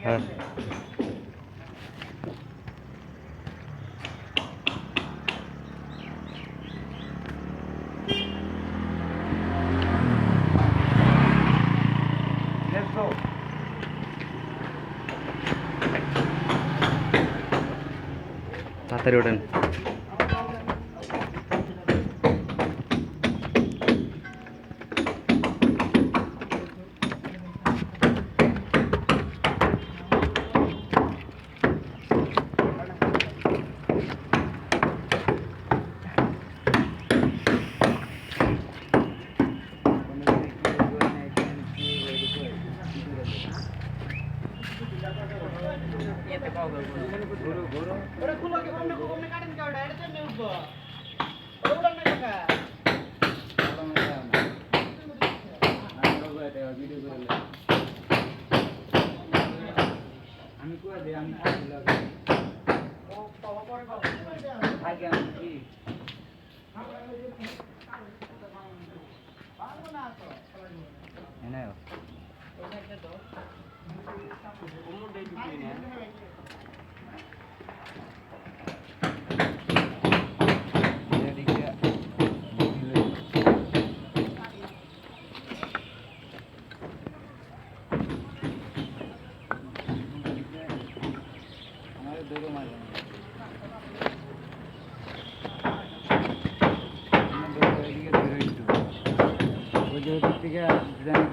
হ্যাঁ তাড়াতাড়ি ওঠেন।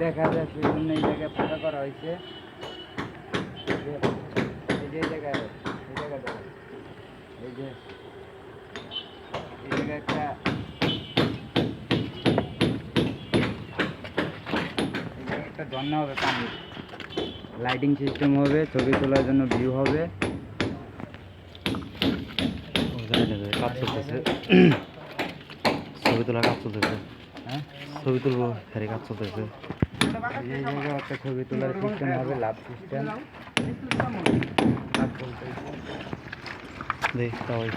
দেখা যাচ্ছে জন্য এই জায়গায় ফাঁকা করা হয়েছে। এই যে জায়গায় এই যে একটা একটা ঝর্ণা হবে, পানি লাইটিং সিস্টেম হবে, ছবি তোলার জন্য ভিউ হবে। কাজ চলতেছে, ছবি তোলার কাজ চলতেছে। হ্যাঁ ছবি তুলবো, হ্যাঁ কাজ চলতেছে। এই জায়গায় একটা ছবি তোলার সিস্টেম হবে, লাভ সিস্টেম কাজ চলতেছে। দেখ তাই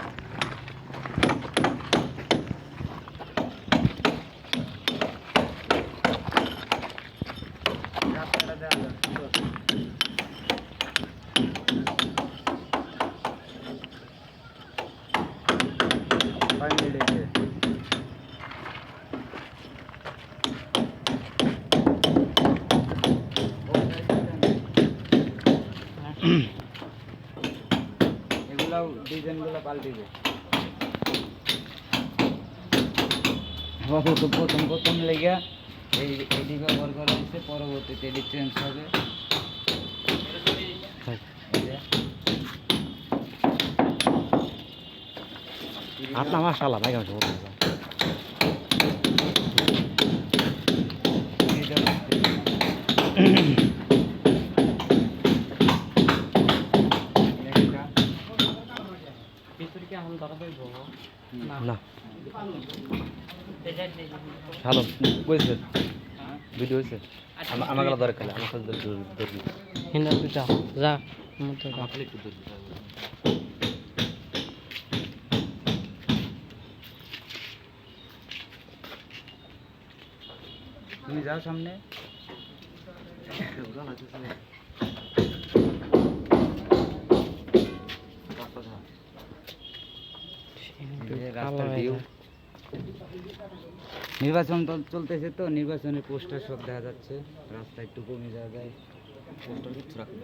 এগুলাও ডিজাইনগুলো পাল্টিবে। প্রথম লেগে এটি ব্যবহার করা হয়েছে, পরবর্তীতে এটি চেঞ্জ হবে। আপনার মাশাআল্লাহ ভাই কেমন না ভালো বুঝছে ভিডিও হয়েছে। আমার গেলে দরকার আমার কাছে যা যা একটু তুমি যাও সামনে। নির্বাচন চলতেছে তো, নির্বাচনের পোস্টার সব দেখা যাচ্ছে, রাস্তা একটু কমে যাওয়া যায়, পোস্টার কিছু রাখবে।